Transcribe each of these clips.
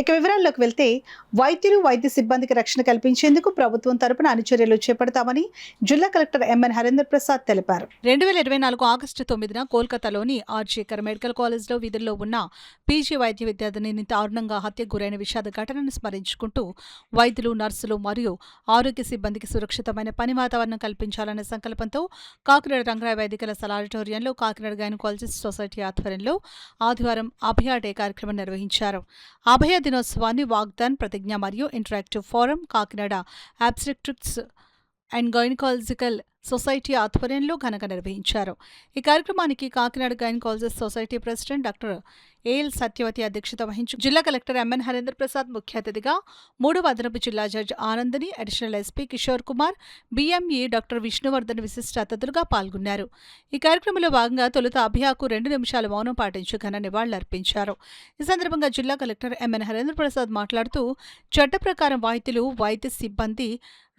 ఇక వివరాల్లోకి వెళ్తే వైద్యులు వైద్య సిబ్బందికి రక్షణ కల్పించేందుకు ప్రభుత్వం తరపున అన్ని చర్యలు చేపడతామని జిల్లా కలెక్టర్ ఎంఎన్ హరేంద్ర ప్రసాద్ తెలిపారు. 2024 ఆగస్టు 9న కోల్కతాలోని ఆర్జీకర్ మెడికల్ కాలేజ్లో విధుల్లో ఉన్న పీజీ వైద్య విద్యార్థిని దారుణంగా హత్యకు గురైన విషాద ఘటనను స్మరించుకుంటూ వైద్యులు, నర్సులు మరియు ఆరోగ్య సిబ్బందికి సురక్షితమైన పని వాతావరణం కల్పించాలనే సంకల్పంతో కాకినాడ రంగరాయ వైద్య కళాశాల ఆడిటోరియంలో కాకినాడ గైనకాలజిస్ట్ సొసైటీ ఆధ్వర్యంలో ఆదివారం అభయ డే కార్యక్రమం నిర్వహించారు. అభయ దినోత్సవాన్ని వాగ్దాన్, ప్రతిజ్ఞ మరియు interactive forum Kakinada obstetrics and gynaecological society ఆధ్వర్యంలో ఘనంగా నిర్వహించారు. ఈ కార్యక్రమానికి Kakinada gynaecologist society president doctor AL Satyavathi అధ్యక్షత వహించి జిల్లా కలెక్టర్ ఎంఎన్ హరేంద్ర ప్రసాద్ ముఖ్య అతిథిగా, 3వ అదనపు జిల్లా judge Anandani, additional SP Kishore Kumar, BME doctor Vishnuvardhan విశిష్ట అతిథులుగా పాల్గొన్నారు. ఈ కార్యక్రమంలో భాగంగా తొలుత అభయాకు 2 నిమిషాల మౌనం పాటించి ఘన నివాళులర్పించారు. ఈ సందర్భంగా జిల్లా కలెక్టర్ ఎంఎన్ హరేంద్ర ప్రసాద్ మాట్లాడుతూ, చట్ట ప్రకారం వైద్యులు, వైద్య సిబ్బంది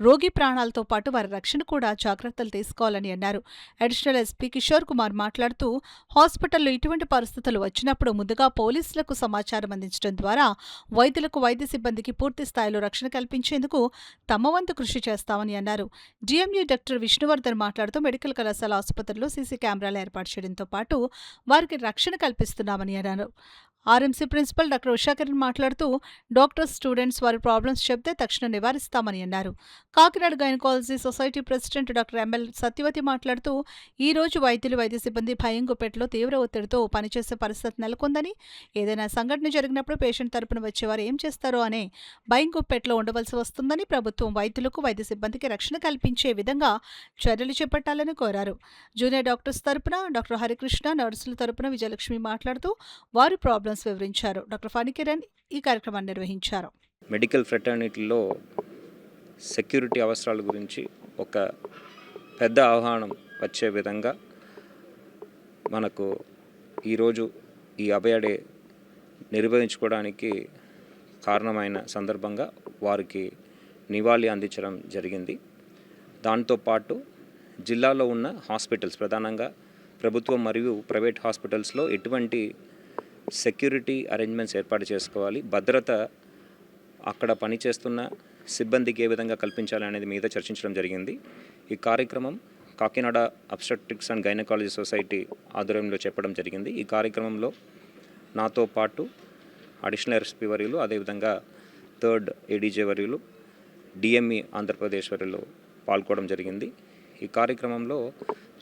రోగి ప్రాణాలతో పాటు వారి రక్షణ కూడా జాగ్రత్తలు తీసుకోవాలని అన్నారు. అడిషనల్ ఎస్పీ కిషోర్ కుమార్ మాట్లాడుతూ, హాస్పిటల్లో ఇటువంటి పరిస్థితులు వచ్చినప్పుడు ముందుగా పోలీసులకు సమాచారం అందించడం ద్వారా వైద్యులకు, వైద్య సిబ్బందికి పూర్తి స్థాయిలో రక్షణ కల్పించేందుకు తమ వంతు కృషి చేస్తామని అన్నారు. డిఎంఈ డాక్టర్ విష్ణువర్ధన్ మాట్లాడుతూ, మెడికల్ కళాశాల ఆసుపత్రుల్లో సీసీ కెమెరాలు ఏర్పాటు చేయడంతో పాటు వారికి రక్షణ కల్పిస్తున్నామని అన్నారు. ఆర్ఎంసీ ప్రిన్సిపల్ డాక్టర్ ఉషాకిరణ్ మాట్లాడుతూ, డాక్టర్స్, స్టూడెంట్స్ వారి ప్రాబ్లమ్స్ చెబితే తక్షణం నివారిస్తామని అన్నారు. Kakinada gynaecology society president doctor ML Satyavathi మాట్లాడుతూ, ఈ రోజు వైద్యులు, వైద్య సిబ్బంది భయం గుప్పెట్లో తీవ్ర ఒత్తిడితో పనిచేసే పరిస్థితి నెలకొందని, ఏదైనా సంఘటన జరిగినప్పుడు పేషెంట్ తరపున వచ్చేవారు ఏం చేస్తారో అనే భయం గుప్పెట్లో ఉండవలసి వస్తుందని, ప్రభుత్వం వైద్యులకు, వైద్య సిబ్బందికి రక్షణ కల్పించే విధంగా చర్యలు చేపట్టాలని కోరారు. జూనియర్ డాక్టర్స్ తరపున డాక్టర్ హరికృష్ణ, నర్సుల తరపున విజయలక్ష్మి మాట్లాడుతూ వారి ప్రాబ్లమ్స్ వివరించారు. డాక్టర్ ఫణికిరణ్ ఈ కార్యక్రమాన్ని నిర్వహించారు. మెడికల్ ఫ్రెటర్నిటీలో సెక్యూరిటీ అవసరాల గురించి ఒక పెద్ద ఆహ్వానం వచ్చే విధంగా మనకు ఈరోజు ఈ అభయ డే నిర్వహించుకోవడానికి కారణమైన సందర్భంగా వారికి నివాళి అందించడం జరిగింది. దాంతోపాటు జిల్లాలో ఉన్న హాస్పిటల్స్, ప్రధానంగా ప్రభుత్వం మరియు ప్రైవేట్ హాస్పిటల్స్లో ఎటువంటి సెక్యూరిటీ అరేంజ్మెంట్స్ ఏర్పాటు చేసుకోవాలి, భద్రత అక్కడ పనిచేస్తున్న సిబ్బందికి ఏ విధంగా కల్పించాలి అనేది మీద చర్చించడం జరిగింది. ఈ కార్యక్రమం Kakinada obstetrics and gynaecology society ఆధ్వర్యంలో చెప్పడం జరిగింది. ఈ కార్యక్రమంలో నాతో పాటు అడిషనల్ ఎస్పీ వర్యులు, అదేవిధంగా 3rd ఏడీజే వర్యులు, డిఎంఈ ఆంధ్రప్రదేశ్ వర్యులు పాల్గొనడం జరిగింది. ఈ కార్యక్రమంలో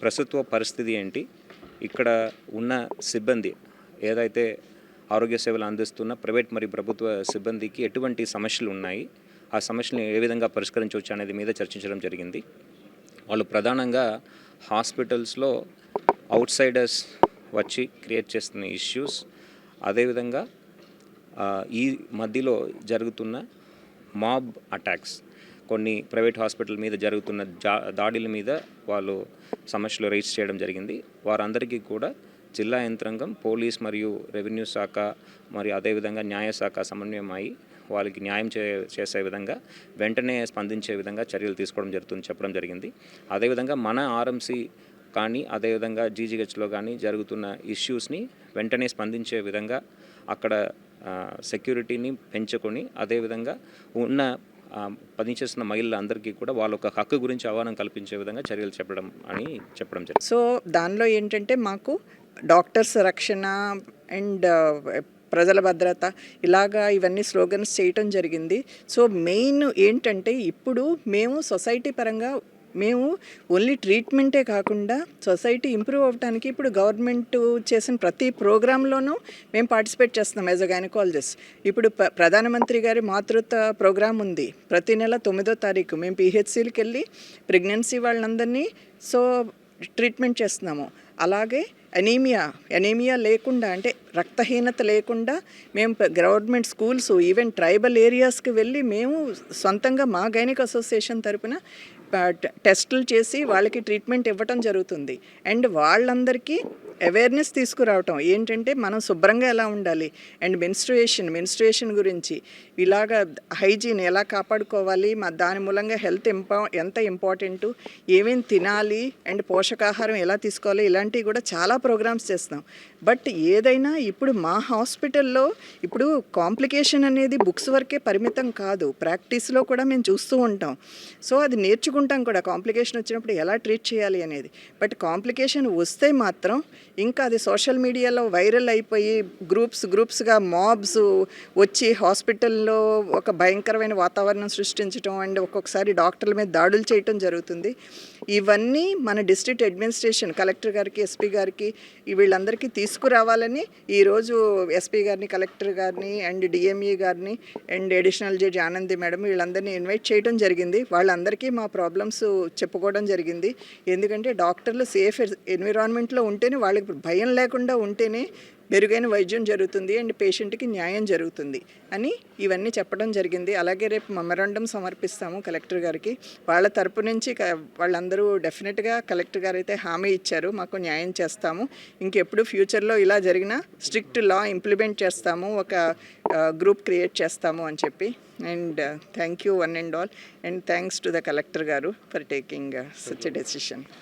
ప్రస్తుత పరిస్థితి ఏంటి, ఇక్కడ ఉన్న సిబ్బంది ఏదైతే ఆరోగ్య సేవలు అందిస్తున్న ప్రైవేట్ మరియు ప్రభుత్వ సిబ్బందికి ఎటువంటి సమస్యలు ఉన్నాయి, ఆ సమస్యలను ఏ విధంగా పరిష్కరించవచ్చు అనేది మీద చర్చించడం జరిగింది. వాళ్ళు ప్రధానంగా హాస్పిటల్స్లో అవుట్ సైడర్స్ వచ్చి క్రియేట్ చేస్తున్న ఇష్యూస్, అదేవిధంగా ఈ మధ్యలో జరుగుతున్న మాబ్ అటాక్స్, కొన్ని ప్రైవేట్ హాస్పిటల్ మీద జరుగుతున్న దాడుల మీద వాళ్ళు సమస్యలు రైజ్ చేయడం జరిగింది. వారందరికీ కూడా జిల్లా యంత్రాంగం, పోలీస్ మరియు రెవెన్యూ శాఖ మరియు అదేవిధంగా న్యాయశాఖ సమన్వయం అయి వాళ్ళకి న్యాయం చేసే విధంగా వెంటనే స్పందించే విధంగా చర్యలు తీసుకోవడం జరుగుతుంది చెప్పడం జరిగింది. అదేవిధంగా మన ఆర్ఎంసీ కానీ అదేవిధంగా జీజీహెచ్లో కానీ జరుగుతున్న ఇష్యూస్ని వెంటనే స్పందించే విధంగా అక్కడ సెక్యూరిటీని పెంచుకొని, అదేవిధంగా ఉన్న పనిచేస్తున్న మహిళలందరికీ కూడా వాళ్ళ ఒక హక్కు గురించి అవగాహన కల్పించే విధంగా చర్యలు చెప్పడం జరిగింది. సో దానిలో ఏంటంటే మాకు డాక్టర్స్ రక్షణ అండ్ ప్రజల భద్రత ఇలాగా ఇవన్నీ స్లోగన్స్ చేయటం జరిగింది. సో మెయిన్ ఏంటంటే ఇప్పుడు మేము సొసైటీ పరంగా మేము ఓన్లీ ట్రీట్మెంటే కాకుండా సొసైటీ ఇంప్రూవ్ అవ్వడానికి ఇప్పుడు గవర్నమెంట్ చేసిన ప్రతి ప్రోగ్రాంలోనూ మేము పార్టిసిపేట్ చేస్తున్నాం యాజ్ అ గైనకాలజిస్ట్. ఇప్పుడు ప్రధానమంత్రి గారి మాతృత్వ ప్రోగ్రాం ఉంది. ప్రతి నెల 9వ తారీఖు మేము పిహెచ్సిలకు వెళ్ళి ప్రెగ్నెన్సీ వాళ్ళందరినీ ట్రీట్మెంట్ చేస్తున్నాము. అలాగే ఎనీమియా లేకుండా, అంటే రక్తహీనత లేకుండా మేము గవర్నమెంట్ స్కూల్స్, ఈవెన్ ట్రైబల్ ఏరియాస్కి వెళ్ళి మేము సొంతంగా మా గైనిక్ అసోసియేషన్ తరపున టెస్టులు చేసి వాళ్ళకి ట్రీట్మెంట్ ఇవ్వటం జరుగుతుంది. అండ్ వాళ్ళందరికీ అవేర్నెస్ తీసుకురావటం ఏంటంటే మనం శుభ్రంగా ఎలా ఉండాలి, అండ్ మెన్స్ట్రుయేషన్ గురించి ఇలాగ హైజీన్ ఎలా కాపాడుకోవాలి, దాని మూలంగా హెల్త్ ఎంత ఇంపార్టెంటు, ఏమేమి తినాలి అండ్ పోషకాహారం ఎలా తీసుకోవాలి, ఇలాంటివి కూడా చాలా ప్రోగ్రామ్స్ చేస్తున్నాం. బట్ ఏదైనా ఇప్పుడు మా హాస్పిటల్లో ఇప్పుడు కాంప్లికేషన్ అనేది బుక్స్ వరకే పరిమితం కాదు, ప్రాక్టీస్లో కూడా మేము చూస్తూ ఉంటాం. సో అది నేర్చుకుంటాం కూడా, కాంప్లికేషన్ వచ్చినప్పుడు ఎలా ట్రీట్ చేయాలి అనేది. బట్ కాంప్లికేషన్ వస్తే మాత్రం ఇంకా అది సోషల్ మీడియాలో వైరల్ అయిపోయి గ్రూప్స్గా మాబ్స్ వచ్చి హాస్పిటల్లో ఒక భయంకరమైన వాతావరణం సృష్టించడం అండ్ ఒక్కొక్కసారి డాక్టర్ల మీద దాడులు చేయటం జరుగుతుంది. ఇవన్నీ మన డిస్ట్రిక్ట్ అడ్మినిస్ట్రేషన్ కలెక్టర్ గారికి, ఎస్పీ గారికి వీళ్ళందరికీ తీసుకురావాలని ఈరోజు ఎస్పీ గారిని, కలెక్టర్ గారిని అండ్ డిఎంఈ గారిని and additional judge Anandi madam వీళ్ళందరినీ ఇన్వైట్ చేయడం జరిగింది. వాళ్ళందరికీ మా ప్రాబ్లమ్స్ చెప్పుకోవడం జరిగింది. ఎందుకంటే డాక్టర్లు సేఫ్ ఎన్విరాన్మెంట్లో ఉంటేనే, వాళ్ళకి భయం లేకుండా ఉంటేనే మెరుగైన వైద్యం జరుగుతుంది అండ్ పేషెంట్కి న్యాయం జరుగుతుంది అని ఇవన్నీ చెప్పడం జరిగింది. అలాగే రేపు మెమరాండం సమర్పిస్తాము కలెక్టర్ గారికి. వాళ్ళ తరపు నుంచి వాళ్ళందరూ డెఫినెట్గా కలెక్టర్ గారు అయితే హామీ ఇచ్చారు, మాకు న్యాయం చేస్తాము, ఇంకెప్పుడు ఫ్యూచర్లో ఇలా జరిగినా స్ట్రిక్ట్ లా ఇంప్లిమెంట్ చేస్తాము, ఒక గ్రూప్ క్రియేట్ చేస్తాము అని చెప్పి. And thank you one and all, and thanks to the collector గారు for taking such a decision.